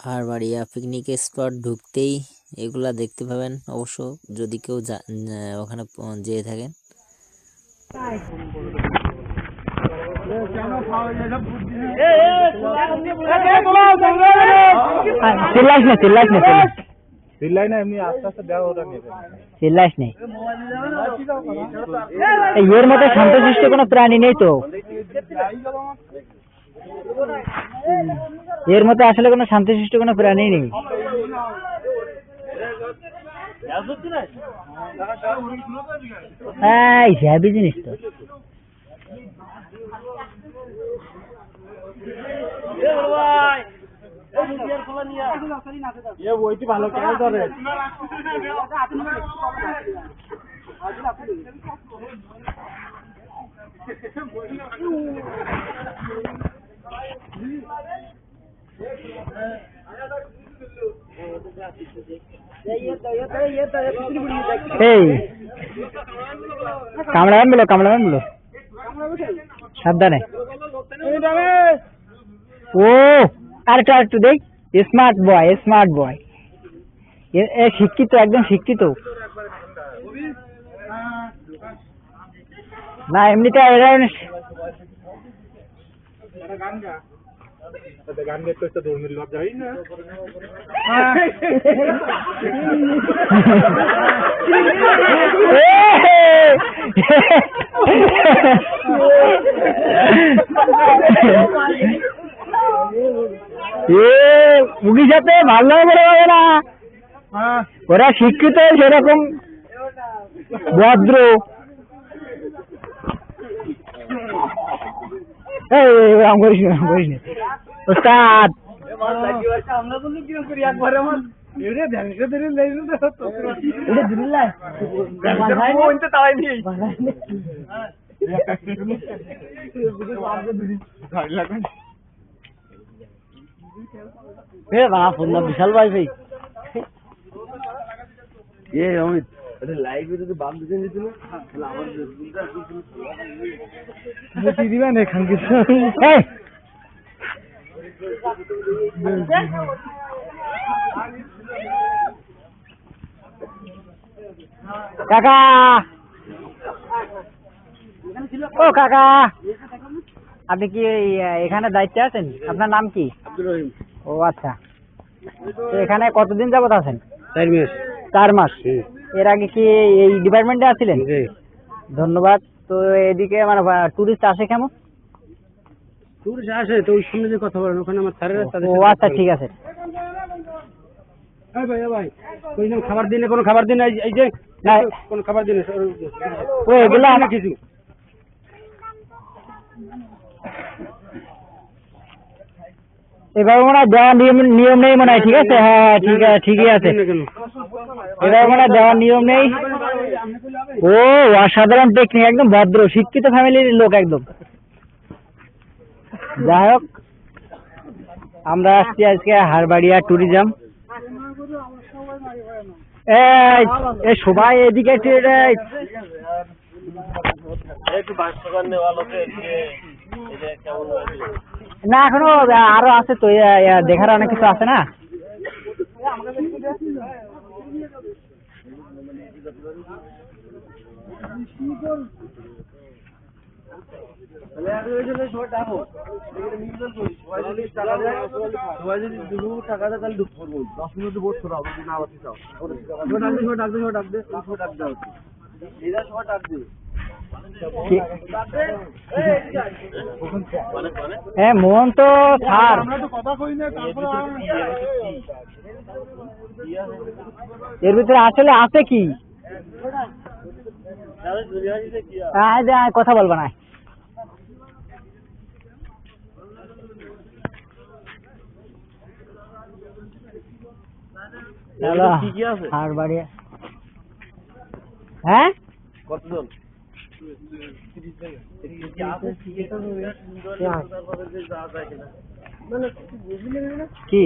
Harbaria picnic spot ঢুকতেই এগুলা দেখতে পাবেন অবশ্য, যদি কেউ ওখানে যেয়ে থাকেন। চিল্লাই না, এমনি আস্তে আস্তে দেওয়া, ওটা নেবে। চিল্লাইস নেই, এর মধ্যে শান্তশিষ্ট কোনো প্রাণী নেই তো, এর মধ্যে আসলে কোনো শান্তশিষ্ট কোনো প্রাণী নেই। হ্যাঁ, হ্যাভি জিনিস তো। ওইটি ভালো খেয়াল ধরে। এই কামড়াবেন বলো সাবধানে। ও আরেকটু দেখ, স্মার্ট বয়, শিক্ষিত, একদম শিক্ষিত। না এমনিতে গান গাইতে তো ধর্মের লজ্জা হয় না। মুখের সাথে ভালো করে হবে না, ওরা শিক্ষিত সেরকম ভদ্র। ওস্তাদ বিশাল ভাই ভাই অমিত লাইভে যদি বাম দিতে দিত না আমার দিবেন এখান কিছু। কাকা, ও কাকা, আপনি কি এখানে দায়িত্বে আছেন? আপনার নাম কি? আব্দুর রহিম। ও আচ্ছা, এখানে কতদিন যাবত আছেন? 4 মাস। এর আগে কি এই ডিপার্টমেন্টে আছিলেন? ধন্যবাদ। তো এদিকে মানে টুরিস্ট আসে কেমন? টুরিস্ট আসে তো ওই সামনে যে কথা বলেন ওখানে আমার স্যারের। ও আচ্ছা, ঠিক আছে। ভাই খাবার দিনে কোনো খাবার দিন এই যে না কোনো খাবার দিনে ও এগুলো আমার কিছু এবার মনে হয় দেওয়ার নিয়ম নেই মনে হয়। ঠিক আছে, হ্যাঁ ঠিকই আছে। এবার মনে হয় দেওয়ার নিয়ম নেই। ও অসাধারণ টেকনিক, একদম ভদ্র শিক্ষিত ফ্যামিলির লোক একদম। যাই হোক, আমরা আসছি আজকে হারবাড়িয়া ট্যুরিজম। এই সবাই এদিকে একটু না, এখনো আরো আছে তো, দেখার অনেক কিছু আছে না। টাকা দেয় তাহলে ঢুকবো 10 মিনিট বোট ছোড়া হবে না। আবার হ্যাঁ মোহন তো স্যার, এর ভিতরে আসলে আছে কি কথা বলবো না। হারবাড়িয়া হ্যাঁ কতজন কি